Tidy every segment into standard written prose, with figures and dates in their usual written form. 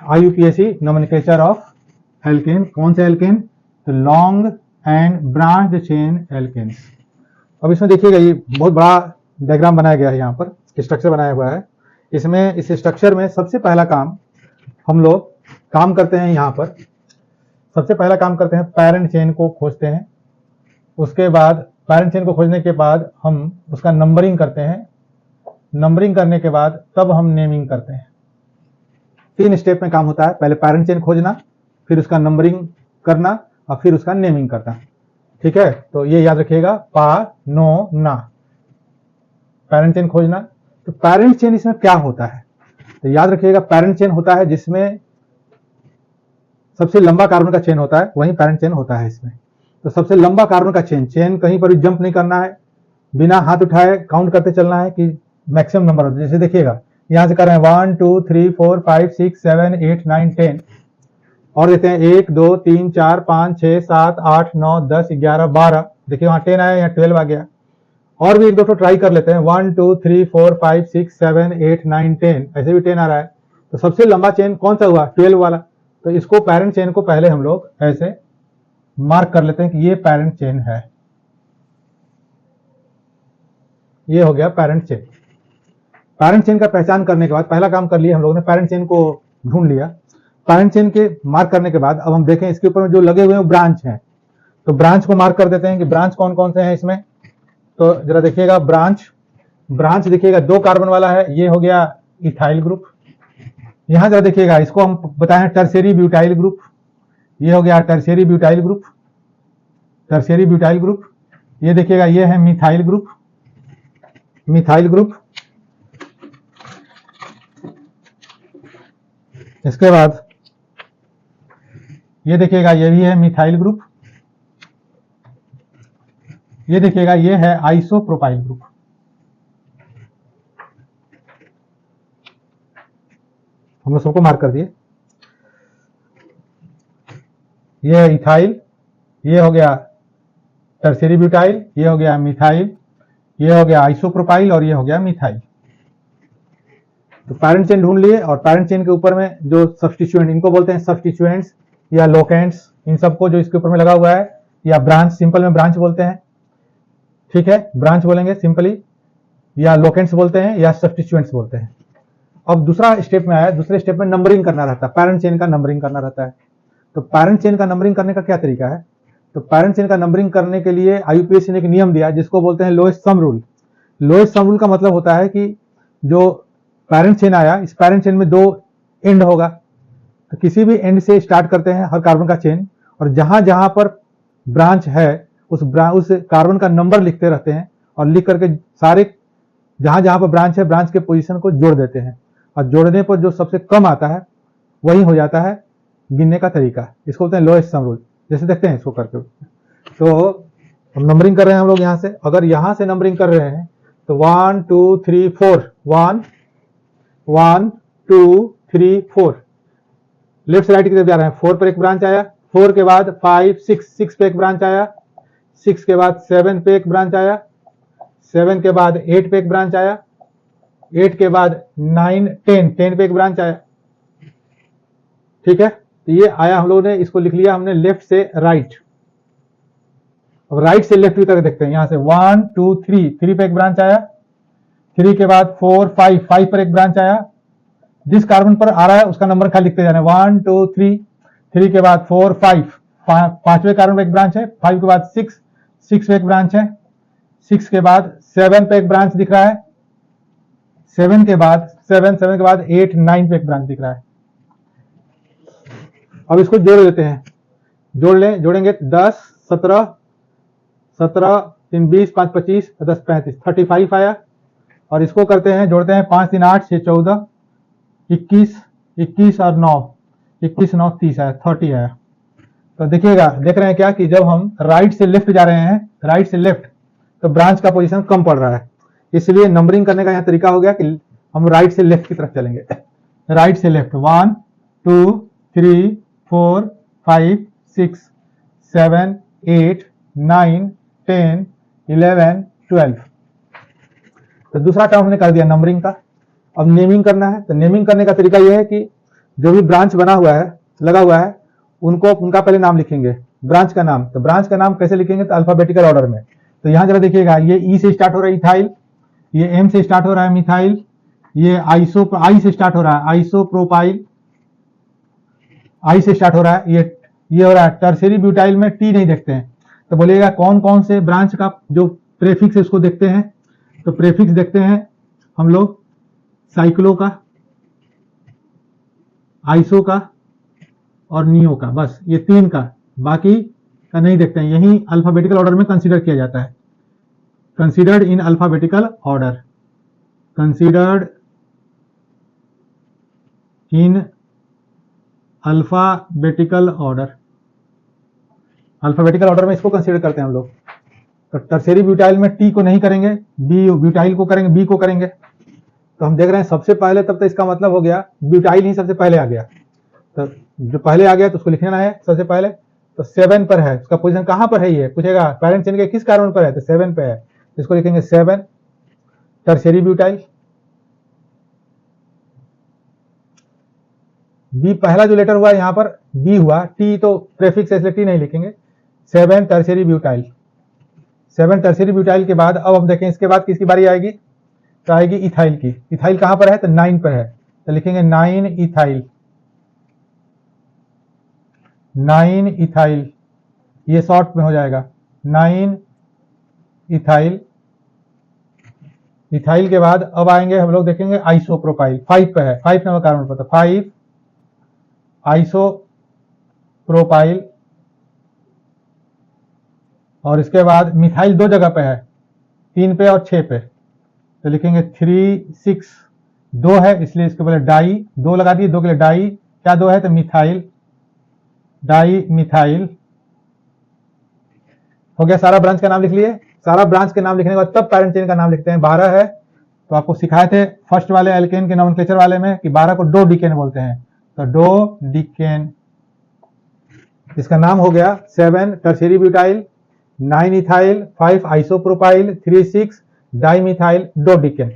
IUPAC nomenclature of alkene. कौन से alkane? तो long and branch chain alkanes. अब इसमें देखिएगा ये बहुत बड़ा डायग्राम बनाया गया है, यहाँ पर स्ट्रक्चर बनाया हुआ है। इसमें इस स्ट्रक्चर में सबसे पहला काम हम लोग काम करते हैं, यहाँ पर सबसे पहला काम करते हैं पैरेंट चेन को खोजते हैं। उसके बाद पैरेंट चेन को खोजने के बाद हम उसका नंबरिंग करते हैं। नंबरिंग करने के बाद तब हम नेमिंग करते हैं। 3 स्टेप में काम होता है, पहले पैरेंट चेन खोजना, फिर उसका नंबरिंग करना और फिर उसका नेमिंग करना। ठीक है, तो ये याद रखिएगा, पा नो ना, पैरेंट चेन खोजना। तो पैरेंट चेन इसमें क्या होता है? तो याद रखिएगा, पैरेंट चेन होता है जिसमें सबसे लंबा कार्बन का चेन होता है, वही पैरेंट चेन होता है इसमें। तो सबसे लंबा कार्बन का चेन कहीं पर भी जंप नहीं करना है, बिना हाथ उठाए काउंट करते चलना है कि मैक्सिमम नंबर होता है। जैसे देखिएगा यहां से कर रहे हैं 1 2 3 4 5 6 7 8 9 10 और देते हैं 1 2 3 4 5 6 7 8 9 10 11 12। देखिए वहां 10 आया, यहाँ 12 आ गया। और भी एक दो ट्राई कर लेते हैं, 1 2 3 4 5 6 7 8 9 10, ऐसे भी 10 आ रहा है। तो सबसे लंबा चेन कौन सा हुआ? 12 वाला। तो इसको पैरेंट चेन को पहले हम लोग ऐसे मार्क कर लेते हैं कि ये पैरेंट चेन है। ये हो गया पैरेंट चेन। पैरेंट चेन का पहचान करने के बाद पहला काम कर लिया हम लोगों ने, पैरेंट चेन को ढूंढ लिया। पैरेंट चेन के मार्क करने के बाद अब हम देखें इसके ऊपर में जो लगे हुए हैं ब्रांच हैं, तो ब्रांच को मार्क कर देते हैं कि ब्रांच कौन कौन से हैं इसमें। तो जरा देखिएगा, ब्रांच देखिएगा 2 कार्बन वाला है, ये हो गया इथाइल ग्रुप। यहां जरा देखिएगा, इसको हम बताए हैं टर्शियरी ब्यूटाइल ग्रुप, ये हो गया tertiary butyl group. Tertiary butyl group, ये देखिएगा ये है मिथाइल ग्रुप, मिथाइल ग्रुप। इसके बाद ये देखिएगा ये भी है मिथाइल ग्रुप। ये देखिएगा ये है आइसोप्रोपाइल ग्रुप। हम लोग सबको मार्क कर दिए। ये है इथाइल, ये हो गया टर्शियरी ब्यूटाइल, ये हो गया मिथाइल, ये हो गया आइसोप्रोपाइल और ये हो गया मिथाइल। तो पैरेंट चेन ढूंढ लिए और पैरेंट चेन के ऊपर में जो सब्स्टिट्यूएंट, इनको बोलते हैं सब्स्टिट्यूएंट्स या लोकेंट्स, इन सबको जो इसके ऊपर में लगा हुआ है, या ब्रांच, सिंपल में ब्रांच बोलते हैं। ठीक है, ब्रांच बोलेंगे सिंपली, या लोकेंट्स बोलते हैं या सब्स्टिट्यूएंट्स बोलते हैं। अब दूसरा स्टेप में आया, दूसरे स्टेप में नंबरिंग करना रहता है, पैरेंट चेन का नंबरिंग करना रहता है। तो पैरेंट चेन का नंबरिंग करने का क्या तरीका है? तो पैरेंट चेन का नंबरिंग करने के लिए IUPAC ने एक नियम दिया जिसको बोलते हैं lowest sum rule. Lowest sum rule का मतलब होता है कि जो पैरेंट चेन आया, इस पैरेंट चेन में 2 एंड होगा, तो किसी भी एंड से स्टार्ट करते हैं हर कार्बन का चेन, और जहां जहां पर ब्रांच है उस कार्बन का नंबर लिखते रहते हैं और लिख करके सारे जहां जहां पर ब्रांच है, ब्रांच के पोजीशन को जोड़ देते हैं, और जोड़ने पर जो सबसे कम आता है वही हो जाता है गिनने का तरीका। इसको बोलते हैं लोएस्ट सम रूल। जैसे देखते हैं इसको करके, तो नंबरिंग कर रहे हैं हम लोग। यहां से अगर यहां से नंबरिंग कर रहे हैं तो 1 2 3 4, 1 1 2 3 4, लेफ्ट से राइट की तरफ जा रहे हैं। 4 पर एक ब्रांच आया, 4 के बाद 5 6 पे एक ब्रांच आया, 6 के बाद 7 पे एक ब्रांच आया, 7 के बाद 8 पे एक ब्रांच आया, 8 के बाद 9 10 पे एक ब्रांच आया। ठीक है, तो ये आया, हम लोगों ने इसको लिख लिया हमने लेफ्ट से राइट। अब राइट से लेफ्ट की तरफ देखते हैं, यहां से 1 2 3 पे एक ब्रांच आया, 3 के बाद 4 5 पर एक ब्रांच आया। जिस कार्बन पर आ रहा है उसका नंबर खाली लिखते जाना है, 1 2 3 के बाद 4 5, 5वें कार्बन पर एक ब्रांच है, 5 के बाद 6 पे एक ब्रांच है, 6 के बाद 7 पे एक ब्रांच दिख रहा है, 7 के बाद 8 9 पे एक ब्रांच दिख रहा है। अब इसको जोड़ लेते हैं, जोड़ेंगे 10 17 3 20 5 25 10 35 35 आया। और इसको करते हैं, जोड़ते हैं, 5 3 8 6 14 21 और 9 21 9 30 आया, 30 आया। तो देखिएगा, देख रहे हैं क्या कि जब हम राइट से लेफ्ट जा रहे हैं, राइट से लेफ्ट, तो ब्रांच का पोजीशन कम पड़ रहा है। इसलिए नंबरिंग करने का यहां तरीका हो गया कि हम राइट से लेफ्ट की तरफ चलेंगे। राइट से लेफ्ट 1 2 3 4 5 6 7 8 9 10 11 12। तो दूसरा काम हमने कर दिया नंबरिंग का। अब नेमिंग करना है। तो नेमिंग करने का तरीका यह है कि जो भी ब्रांच बना हुआ है, लगा हुआ है, उनको उनका पहले नाम लिखेंगे, ब्रांच का नाम। तो ब्रांच का नाम कैसे लिखेंगे? तो अल्फाबेटिकल ऑर्डर में। तो यहां जरा देखिएगा, ये ई से स्टार्ट हो रहा है इथाइल, ये एम से स्टार्ट हो रहा है मिथाइल, ये आई से स्टार्ट हो रहा है आइसोप्रोपाइल, आई से स्टार्ट हो रहा है, ये हो रहा है टर्शियरी ब्यूटाइल में टी नहीं देखते हैं। तो बोलिएगा कौन कौन से ब्रांच का जो प्रेफिक्स है उसको देखते हैं। तो प्रेफिक्स देखते हैं हम लोग साइक्लो का, आइसो का और नियो का, बस ये 3 का, बाकी का नहीं देखते हैं। यही अल्फाबेटिकल ऑर्डर में कंसीडर किया जाता है, considered in alphabetical order, considered in alphabetical order. Alphabetical order में इसको कंसीडर करते हैं हम लोग। तो टर्शियरी ब्यूटाइल में टी को नहीं करेंगे, बी ब्यूटाइल को करेंगे, बी को करेंगे। तो हम देख रहे हैं सबसे पहले, तब तो इसका मतलब हो गया ब्यूटाइल ही सबसे पहले आ गया। तो जो पहले आ गया तो उसको लिखना है सबसे पहले। तो 7 पर है, उसका पोजीशन कहां पर है? ये पूछेगा पैरेंट चेन के किस कार्बन पर है? तो 7 पे है, इसको लिखेंगे 7 टर्शियरी ब्यूटाइल। बी पहला जो लेटर हुआ यहां पर बी हुआ, टी तो प्रेफिक्स है इसलिए टी नहीं लिखेंगे। 7 टर्शियरी ब्यूटाइल, 7 टर्शियरी ब्यूटाइल के बाद अब हम देखें इसके बाद किसकी बारी आएगी? तो आएगी इथाइल की। इथाइल कहां पर है? तो 9 पर है, तो लिखेंगे 9 इथाइल, 9 इथाइल, ये शॉर्ट में हो जाएगा 9 इथाइल। इथाइल के बाद अब आएंगे हम लोग देखेंगे आइसोप्रोपाइल, 5 पे है, 5 नंबर कार्बन पर, तो 5 आइसोप्रोपाइल। और इसके बाद मिथाइल 2 जगह पे है, 3 पे और 6 पे, तो लिखेंगे 3 6, 2 है इसलिए इसके पहले डाई 2 लगा दिए, 2 के लिए डाई, क्या 2 है? तो मिथाइल, डाई मिथाइल हो गया। सारा ब्रांच का नाम लिख लिए। सारा ब्रांच के नाम लिखने के बाद तब पैरेंट चेन का नाम लिखते हैं। 12 है तो आपको सिखाए थे फर्स्ट वाले एल्केन के नोमेनक्लेचर वाले में कि 12 को डो डिकेन बोलते हैं, तो डो डिकेन। इसका नाम हो गया 7 tertiary butyl, 9 ethyl, 5 isopropyl, 3 6 dimethyl dodecane.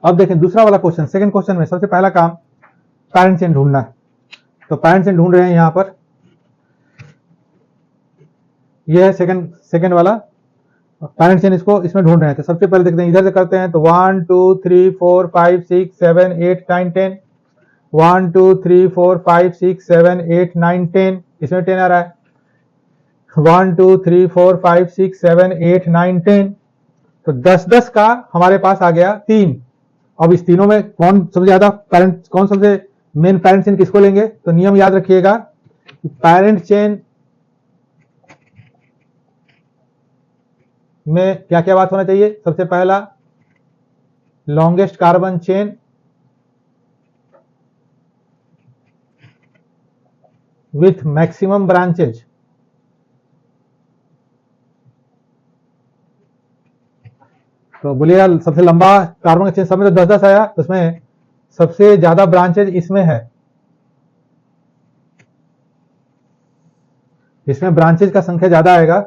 अब देखें दूसरा वाला क्वेश्चन, सेकंड क्वेश्चन में सबसे पहला काम पैरेंट चेन ढूंढना है। तो पैरेंट चेन ढूंढ रहे हैं यहां पर, यह है सेकंड वाला पैरेंट चेन, इसको इसमें ढूंढ रहे हैं। तो सबसे पहले देखते हैं, इधर से करते हैं। तो 1 2 3 4 5 6 7 8 9 10, 1 2 3 4 5 6 7 8 9 10, इसमें 10 आ रहा है। 1 2 3 4 5 6 7 8 9 10, तो 10 का हमारे पास आ गया 3। अब इस तीनों में कौन सबसे ज्यादा पैरेंट, कौन सबसे मेन पैरेंट चेन किसको लेंगे? तो नियम याद रखिएगा, पैरेंट चेन में क्या क्या बात होना चाहिए? सबसे पहला longest carbon chain with maximum branches, तो बोलिएगा सबसे लंबा कार्बन का चेन, सब में तो 10-10 आया, तो उसमें सबसे ज्यादा ब्रांचेज इसमें है, इसमें ब्रांचेज का संख्या ज्यादा आएगा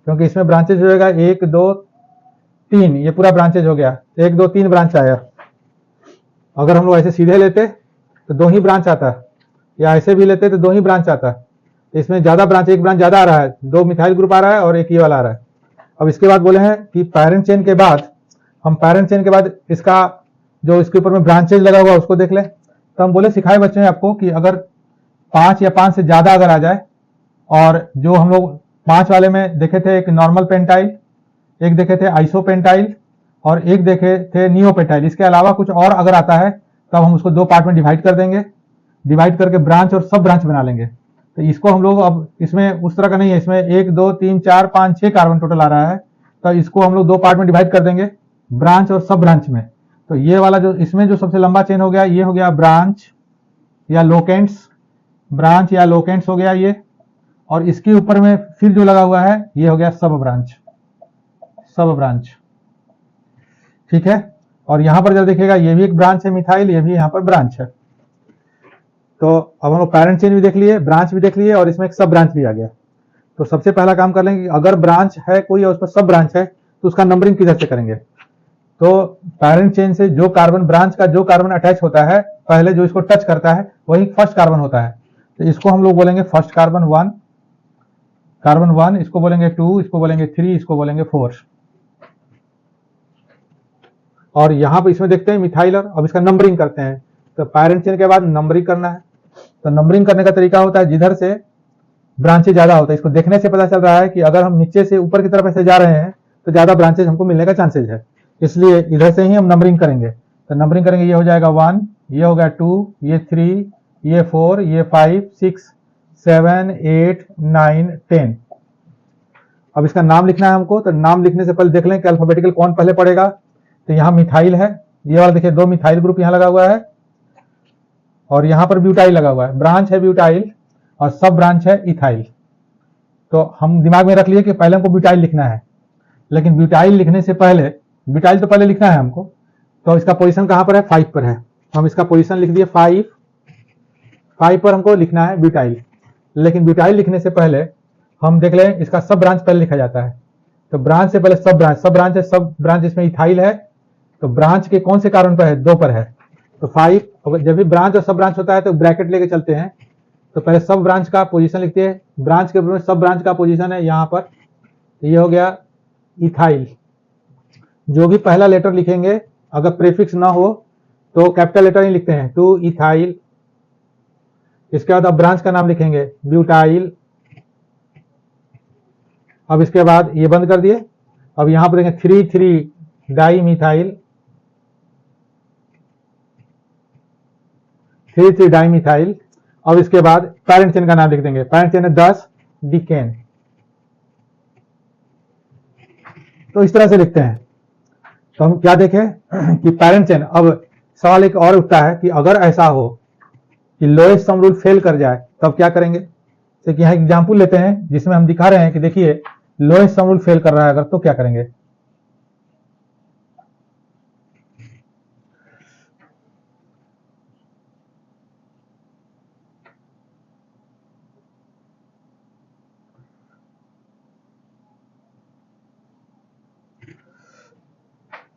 क्योंकि इसमें ब्रांचेज होगा 1 2 3, ये पूरा ब्रांचेज हो गया, 1 2 3 ब्रांच आया। अगर हम लोग ऐसे सीधे लेते तो 2 ही ब्रांच आता, या ऐसे भी लेते तो 2 ही ब्रांच आता। इसमें ज्यादा ब्रांच, एक ब्रांच ज्यादा आ रहा है, 2 मिथाइल ग्रुप आ रहा है और एक ये वाला आ रहा है। अब इसके बाद बोले हैं कि पैरेंट चेन के बाद, हम पैरेंट चेन के बाद इसका जो इसके ऊपर में ब्रांचेज लगा हुआ उसको देख लें। तो हम बोले सिखाए बच्चे हैं आपको कि अगर 5 या 5 से ज्यादा अगर आ जाए, और जो हम लोग 5 वाले में देखे थे, एक नॉर्मल पेंटाइल, एक देखे थे आइसोपेंटाइल और एक देखे थे नियोपेंटाइल, इसके अलावा कुछ और अगर आता है तब हम उसको 2 पार्ट में डिवाइड कर देंगे, डिवाइड करके ब्रांच और सब ब्रांच बना लेंगे। तो इसको हम लोग अब इसमें उस तरह का नहीं है, इसमें 1 2 3 4 5 6 कार्बन टोटल आ रहा है, तो इसको हम लोग 2 पार्ट में डिवाइड कर देंगे, ब्रांच और सब ब्रांच में। तो ये वाला जो इसमें जो सबसे लंबा चेन हो गया, ये हो गया ब्रांच या लोकेंट्स, ब्रांच या लोकेंट्स हो गया ये, और इसके ऊपर में फिर जो लगा हुआ है ये हो गया सब ब्रांच, सब ब्रांच, ठीक है। और यहां पर जब देखिएगा ये भी एक ब्रांच है मिथाइल, ये भी यहां पर ब्रांच है। तो अब हम लोग पैरेंट चेन भी देख लिए, ब्रांच भी देख लिए, और इसमें एक सब ब्रांच भी आ गया। तो सबसे पहला काम कर लेंगे, अगर ब्रांच है कोई और उसमें सब ब्रांच है तो उसका नंबरिंग किधर से करेंगे? तो पैरेंट चेन से जो कार्बन, ब्रांच का जो कार्बन अटैच होता है पहले जो इसको टच करता है वही फर्स्ट कार्बन होता है। तो इसको हम लोग बोलेंगे फर्स्ट कार्बन 1, इसको बोलेंगे 2, इसको बोलेंगे 3, इसको बोलेंगे 4। और यहां पर इसमें देखते हैं मिथाइल, और अब इसका नंबरिंग करते हैं। तो पैरेंट चेन के बाद नंबरिंग करना है। तो नंबरिंग करने का तरीका होता है जिधर से ब्रांचेज ज्यादा होता है, इसको देखने से पता चल रहा है कि अगर हम नीचे से ऊपर की तरफ ऐसे जा रहे हैं तो ज्यादा ब्रांचेज हमको मिलने का चांसेज है, इसलिए इधर से ही हम नंबरिंग करेंगे। तो नंबरिंग करेंगे, ये हो जाएगा 1, ये हो गया 2, ये 3, ये 4, ये 5, 6, 7, 8, 9, 10। अब इसका नाम लिखना है हमको। तो नाम लिखने से पहले देख लें कि अल्फाबेटिकल कौन पहले पड़ेगा। तो यहाँ मिथाइल है, ये वाला देखिए 2 मिथाइल ग्रुप यहाँ लगा हुआ है, और यहाँ पर ब्यूटाइल लगा हुआ है। ब्रांच है ब्यूटाइल और सब ब्रांच है इथाइल। तो हम दिमाग में रख लिए कि पहले हमको ब्यूटाइल लिखना है, लेकिन ब्यूटाइल लिखने से पहले, ब्यूटाइल तो पहले लिखना है हमको, तो इसका पोजीशन कहां पर है, 5 पर है। तो हम इसका पोजीशन लिख दिए 5 पर हमको लिखना है ब्यूटाइल। लेकिन ब्यूटाइल लिखने से पहले हम देख लें इसका सब ब्रांच पहले लिखा जाता है। तो ब्रांच से पहले सब ब्रांच है, सब ब्रांच इसमें इथाइल है। तो ब्रांच के कौन से कार्बन पर है, 2 पर है। तो 5, जब भी ब्रांच और सब ब्रांच होता है तो ब्रैकेट लेके चलते हैं। तो पहले सब ब्रांच का पोजीशन लिखते हैं, ब्रांच के सब ब्रांच का पोजीशन है यहाँ पर, ये हो गया इथाइल। जो भी पहला लेटर लिखेंगे अगर प्रीफिक्स ना हो तो कैपिटल लेटर ही लिखते हैं, 2 इथाइल। इसके बाद अब ब्रांच का नाम लिखेंगे ब्यूटाइल। अब इसके बाद ये बंद कर दिए। अब यहां पर देखें 3 डाई मिथाइल, 3 डाई मिथाइल। अब इसके बाद पैरेंट चेन का नाम लिख देंगे, पैरेंट चेन है 10 डिकेन। तो इस तरह से लिखते हैं। तो हम क्या देखें कि पैरेंट चेन, अब सवाल एक और उठता है कि अगर ऐसा हो कि लोएस्ट सम रूल फेल कर जाए तब क्या करेंगे। तो यहाँ एग्जांपल लेते हैं जिसमें हम दिखा रहे हैं कि देखिए लोएस्ट सम रूल फेल कर रहा है अगर, तो क्या करेंगे।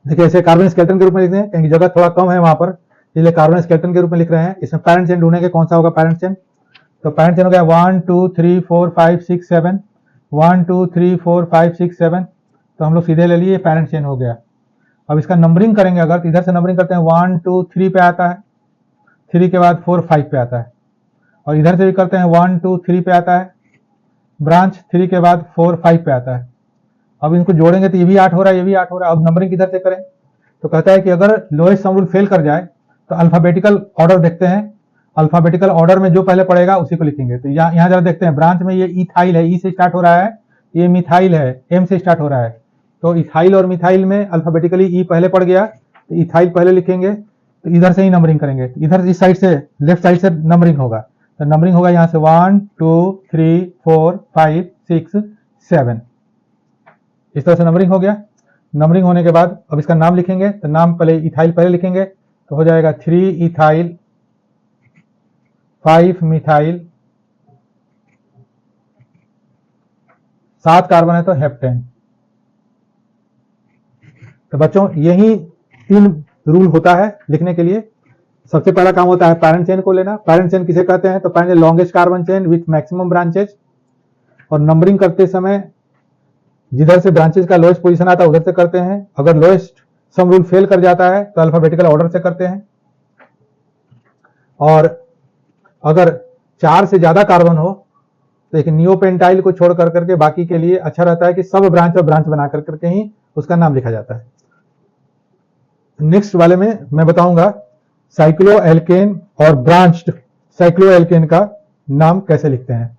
देखिए ऐसे कार्बन स्केलेटन के रूप में लिखते हैं, कहीं जगह थोड़ा कम है वहां पर, इसलिए कार्बन स्केलेटन के रूप में लिख रहे हैं। इसमें पैरेंट चेन ढूंढेंगे कौन सा होगा पैरेंट चेन। तो पैरेंट चेन हो गया 1 2 3 4 5 6 7, 1 2 3 4 5 6 7। तो हम लोग सीधे ले लिए, पैरेंट चेन हो गया। अब इसका नंबरिंग करेंगे अगर, तो इधर से नंबरिंग करते हैं, 1 2 3 पे आता है, 3 के बाद 4 5 पे आता है। और इधर से भी करते हैं 1 2 3 पे आता है ब्रांच, 3 के बाद 4 5 पे आता है। अब इनको जोड़ेंगे तो ये भी 8 हो रहा है, ये भी 8 हो रहा है। अब नंबरिंग किधर से करें। तो कहता है कि अगर लोएस्ट सम रूल फेल कर जाए तो अल्फाबेटिकल ऑर्डर देखते हैं, अल्फाबेटिकल ऑर्डर में जो पहले पड़ेगा उसी को लिखेंगे। तो यहाँ जरा देखते हैं, ब्रांच में ये इथाइल है, ई से स्टार्ट हो रहा है, ये मिथाइल है, एम से स्टार्ट हो रहा है। तो इथाइल और मिथाइल में अल्फाबेटिकली ई पहले पड़ गया, तो इथाइल पहले लिखेंगे। तो इधर से ही नंबरिंग करेंगे, इधर इस साइड से, लेफ्ट साइड से नंबरिंग होगा। तो नंबरिंग होगा यहाँ से 1 2 3 4 5 6 7, इस तरह से नंबरिंग हो गया। नंबरिंग होने के बाद अब इसका नाम लिखेंगे। तो नाम पहले इथाइल पहले लिखेंगे, तो हो जाएगा 3 इथाइल 5 मिथाइल, 7 कार्बन है तो हेप्टेन। तो बच्चों यही 3 रूल होता है लिखने के लिए। सबसे पहला काम होता है पैरेंट चेन को लेना। पैरेंट चेन किसे कहते हैं, तो parent chain longest carbon chain with maximum branches. और नंबरिंग करते समय जिधर से ब्रांचेज का लोएस्ट पोजीशन आता है उधर से करते हैं। अगर लोएस्ट सम रूल फेल कर जाता है तो अल्फाबेटिकल ऑर्डर से करते हैं। और अगर 4 से ज्यादा कार्बन हो तो एक नियोपेंटाइल को छोड़ कर करके बाकी के लिए अच्छा रहता है कि सब ब्रांच और ब्रांच बना कर करके ही उसका नाम लिखा जाता है। नेक्स्ट वाले में मैं बताऊंगा साइक्लोएल्केन और ब्रांच्ड साइक्लोएल्केन का नाम कैसे लिखते हैं।